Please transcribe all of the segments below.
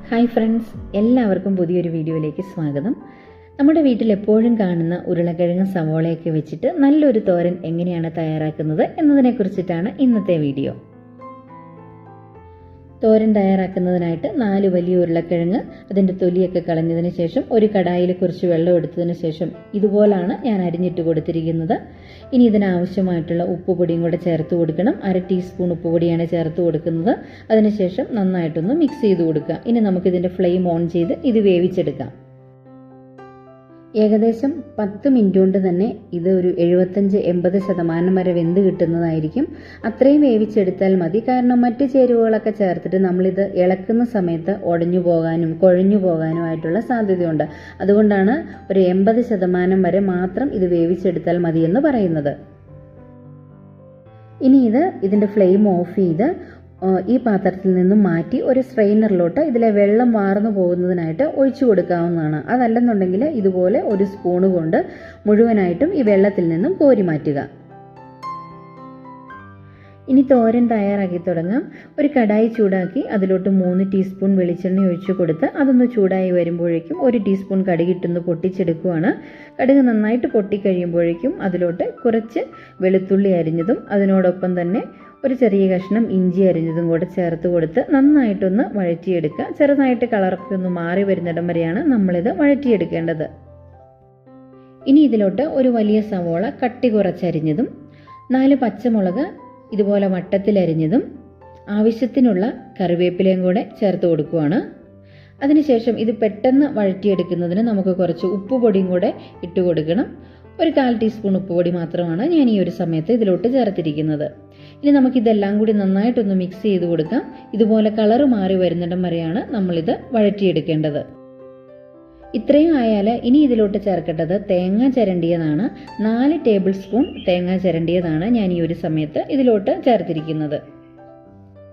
Hi friends, എല്ലാവർക്കും പുതിയൊരു വീഡിയോയിലേക്ക് സ്വാഗതം. നമ്മുടെ വീട്ടിൽ എപ്പോഴും കാണുന്ന ഉരുളക്കിഴങ്ങ് സവോളയൊക്കെ വെച്ചിട്ട് നല്ലൊരു തോരൻ എങ്ങനെയാണ് തയ്യാറാക്കുന്നത് എന്നതിനെക്കുറിച്ചിട്ടാണ് ഇന്നത്തെ വീഡിയോ. തോരൻ തയ്യാറാക്കുന്നതിനായിട്ട് 4 വലിയ ഉരുളക്കിഴങ്ങ് അതിൻ്റെ തൊലിയൊക്കെ കളഞ്ഞതിന് ശേഷം ഒരു കടായിൽ കുറച്ച് വെള്ളം എടുത്തതിന് ശേഷം ഇതുപോലാണ് ഞാൻ അരിഞ്ഞിട്ട് കൊടുത്തിരിക്കുന്നത്. ഇനി ഇതിനാവശ്യമായിട്ടുള്ള ഉപ്പുപൊടിയും കൂടെ ചേർത്ത് കൊടുക്കണം. 1/2 ടീസ്പൂൺ ഉപ്പുപൊടിയാണ് ചേർത്ത് കൊടുക്കുന്നത്. അതിനുശേഷം നന്നായിട്ടൊന്ന് മിക്സ് ചെയ്ത് കൊടുക്കുക. ഇനി നമുക്കിതിൻ്റെ ഫ്ലെയിം ഓൺ ചെയ്ത് ഇത് വേവിച്ചെടുക്കാം. ഏകദേശം 10 മിനിറ്റ് കൊണ്ട് തന്നെ ഇത് ഒരു 75-80% വരെ വെന്ത് കിട്ടുന്നതായിരിക്കും. അത്രയും വേവിച്ചെടുത്താൽ മതി. കാരണം മറ്റ് ചേരുവകളൊക്കെ ചേർത്തിട്ട് നമ്മളിത് ഇളക്കുന്ന സമയത്ത് ഉടഞ്ഞു പോകാനും കുഴഞ്ഞു പോകാനുമായിട്ടുള്ള സാധ്യതയുണ്ട്. അതുകൊണ്ടാണ് ഒരു 80% വരെ മാത്രം ഇത് വേവിച്ചെടുത്താൽ മതിയെന്ന് പറയുന്നത്. ഇനി ഇതിൻ്റെ ഫ്ലെയിം ഓഫ് ചെയ്ത് ഈ പാത്രത്തിൽ നിന്നും മാറ്റി ഒരു സ്ട്രെയിനറിലോട്ട് ഇതിലെ വെള്ളം വാർന്നു പോകുന്നതിനായിട്ട് ഒഴിച്ചു കൊടുക്കാവുന്നതാണ്. അതല്ലെന്നുണ്ടെങ്കിൽ ഇതുപോലെ ഒരു സ്പൂണ് കൊണ്ട് മുഴുവനായിട്ടും ഈ വെള്ളത്തിൽ നിന്നും കോരി മാറ്റുക. ഇനി തോരൻ തയ്യാറാക്കി തുടങ്ങാം. ഒരു കടായി ചൂടാക്കി അതിലോട്ട് 3 ടീസ്പൂൺ വെളിച്ചെണ്ണ ഒഴിച്ചു കൊടുത്ത് അതൊന്ന് ചൂടായി വരുമ്പോഴേക്കും 1 ടീസ്പൂൺ കടുകിട്ടൊന്ന് പൊട്ടിച്ചെടുക്കുകയാണ്. കടുക് നന്നായിട്ട് പൊട്ടിക്കഴിയുമ്പോഴേക്കും അതിലോട്ട് കുറച്ച് വെളുത്തുള്ളി അരിഞ്ഞതും അതിനോടൊപ്പം തന്നെ ഒരു ചെറിയ കഷ്ണം ഇഞ്ചി അരിഞ്ഞതും കൂടെ ചേർത്ത് കൊടുത്ത് നന്നായിട്ടൊന്ന് വഴറ്റിയെടുക്കുക. ചെറുതായിട്ട് കളറൊക്കെ ഒന്ന് മാറി വരുന്നിടം വരെയാണ് നമ്മളിത് വഴറ്റിയെടുക്കേണ്ടത്. ഇനി ഇതിലോട്ട് ഒരു വലിയ സവോള കട്ടി കുറച്ചരിഞ്ഞതും 4 പച്ചമുളക് ഇതുപോലെ വട്ടത്തിലരിഞ്ഞതും ആവശ്യത്തിനുള്ള കറിവേപ്പിലയും കൂടെ ചേർത്ത് കൊടുക്കുകയാണ്. അതിനുശേഷം ഇത് പെട്ടെന്ന് വഴറ്റിയെടുക്കുന്നതിന് നമുക്ക് കുറച്ച് ഉപ്പുപൊടിയും കൂടെ ഇട്ട് കൊടുക്കണം. ഒരു 1/4 ടീസ്പൂൺ ഉപ്പുപൊടി മാത്രമാണ് ഞാൻ ഈ ഒരു സമയത്ത് ഇതിലോട്ട് ചേർത്തിരിക്കുന്നത്. ഇനി നമുക്കിതെല്ലാം കൂടി നന്നായിട്ടൊന്ന് മിക്സ് ചെയ്ത് കൊടുക്കാം. ഇതുപോലെ കളറ് മാറി വരുന്നിടം വരെയാണ് നമ്മളിത് വഴറ്റിയെടുക്കേണ്ടത്. ഇത്രയും ആയാൽ ഇനി ഇതിലോട്ട് ചേർക്കേണ്ടത് തേങ്ങ ചിരണ്ടിയതാണ്. 4 ടേബിൾ സ്പൂൺ തേങ്ങ ചിരണ്ടിയതാണ് ഞാൻ ഈ ഒരു സമയത്ത് ഇതിലോട്ട് ചേർത്തിരിക്കുന്നത്.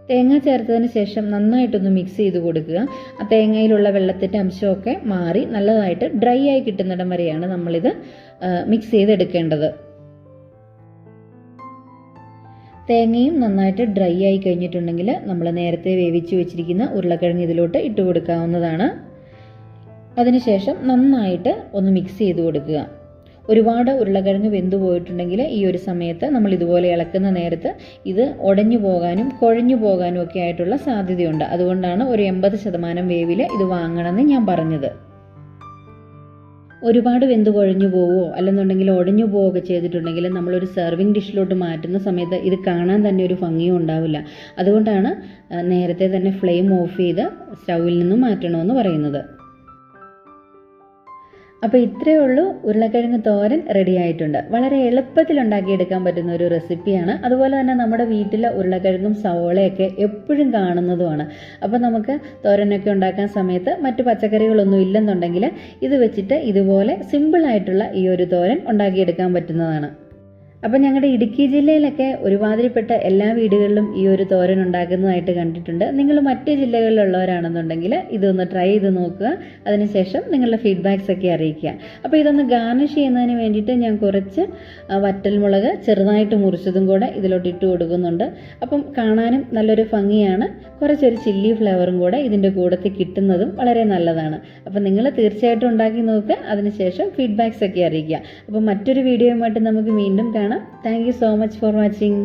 തേങ്ങ ചേർത്തതിന് ശേഷം നന്നായിട്ടൊന്ന് മിക്സ് ചെയ്ത് കൊടുക്കുക. ആ തേങ്ങയിലുള്ള വെള്ളത്തിൻ്റെ അംശമൊക്കെ മാറി നല്ലതായിട്ട് ഡ്രൈ ആയി കിട്ടുന്നിടം വരെയാണ് നമ്മളിത് മിക്സ് ചെയ്തെടുക്കേണ്ടത്. തേങ്ങയും നന്നായിട്ട് ഡ്രൈ ആയി കഴിഞ്ഞിട്ടുണ്ടെങ്കിൽ നമ്മൾ നേരത്തെ വേവിച്ച് വെച്ചിരിക്കുന്ന ഉരുളക്കിഴങ്ങ് ഇതിലോട്ട് ഇട്ട് കൊടുക്കാവുന്നതാണ്. അതിനുശേഷം നന്നായിട്ട് ഒന്ന് മിക്സ് ചെയ്ത് കൊടുക്കുക. ഒരുപാട് ഉരുളക്കിഴങ്ങ് വെന്തു പോയിട്ടുണ്ടെങ്കിൽ ഈ ഒരു സമയത്ത് നമ്മൾ ഇതുപോലെ ഇളക്കുന്ന നേരത്ത് ഇത് ഉടഞ്ഞു പോകാനും കുഴഞ്ഞു പോകാനും ഒക്കെ ആയിട്ടുള്ള സാധ്യതയുണ്ട്. അതുകൊണ്ടാണ് ഒരു 80% വേവിൽ ഇത് വാങ്ങണമെന്ന് ഞാൻ പറഞ്ഞത്. ഒരുപാട് വെന്ത് കുഴഞ്ഞു പോവുകയോ അല്ലെന്നുണ്ടെങ്കിൽ ഉടഞ്ഞു പോവുകയൊക്കെ ചെയ്തിട്ടുണ്ടെങ്കിൽ നമ്മളൊരു സെർവിങ് ഡിഷിലോട്ട് മാറ്റുന്ന സമയത്ത് ഇത് കാണാൻ തന്നെ ഒരു ഭംഗിയും ഉണ്ടാവില്ല. അതുകൊണ്ടാണ് നേരത്തെ തന്നെ ഫ്ലെയിം ഓഫ് ചെയ്ത് സ്റ്റൗവിൽ നിന്നും മാറ്റണമെന്ന് പറയുന്നത്. അപ്പോൾ ഇത്രയേ ഉള്ളൂ, ഉരുളക്കിഴങ്ങ് തോരൻ റെഡി ആയിട്ടുണ്ട്. വളരെ എളുപ്പത്തിൽ ഉണ്ടാക്കിയെടുക്കാൻ പറ്റുന്ന ഒരു റെസിപ്പിയാണ്. അതുപോലെ തന്നെ നമ്മുടെ വീട്ടിലെ ഉരുളക്കിഴങ്ങും സവോളയൊക്കെ എപ്പോഴും കാണുന്നതുമാണ്. അപ്പോൾ നമുക്ക് തോരനൊക്കെ ഉണ്ടാക്കാൻ സമയത്ത് മറ്റ് പച്ചക്കറികളൊന്നും ഇല്ലെന്നുണ്ടെങ്കിൽ ഇത് വെച്ചിട്ട് ഇതുപോലെ സിമ്പിളായിട്ടുള്ള ഈ ഒരു തോരൻ ഉണ്ടാക്കിയെടുക്കാൻ പറ്റുന്നതാണ്. അപ്പം ഞങ്ങളുടെ ഇടുക്കി ജില്ലയിലൊക്കെ ഒരുമാതിരിപ്പെട്ട എല്ലാ വീടുകളിലും ഈ ഒരു തോരൻ ഉണ്ടാക്കുന്നതായിട്ട് കണ്ടിട്ടുണ്ട്. നിങ്ങൾ മറ്റ് ജില്ലകളിലുള്ളവരാണെന്നുണ്ടെങ്കിൽ ഇതൊന്ന് ട്രൈ ചെയ്ത് നോക്കുക. അതിനുശേഷം നിങ്ങളുടെ ഫീഡ്ബാക്സ് ഒക്കെ അറിയിക്കുക. അപ്പോൾ ഇതൊന്ന് ഗാർണിഷ് ചെയ്യുന്നതിന് വേണ്ടിയിട്ട് ഞാൻ കുറച്ച് വറ്റൽമുളക് ചെറുതായിട്ട് മുറിച്ചതും കൂടെ ഇതിലോട്ട് ഇട്ട് കൊടുക്കുന്നുണ്ട്. അപ്പം കാണാനും നല്ലൊരു ഭംഗിയാണ്. കുറച്ചൊരു ചില്ലി ഫ്ലേവറും കൂടെ ഇതിൻ്റെ കൂടത്തിൽ കിട്ടുന്നതും വളരെ നല്ലതാണ്. അപ്പം നിങ്ങൾ തീർച്ചയായിട്ടും ഉണ്ടാക്കി നോക്കുക. അതിനുശേഷം ഫീഡ്ബാക്സ് ഒക്കെ അറിയിക്കുക. അപ്പം മറ്റൊരു വീഡിയോയുമായിട്ട് നമുക്ക് വീണ്ടും കാണാം. Thank you so much for watching.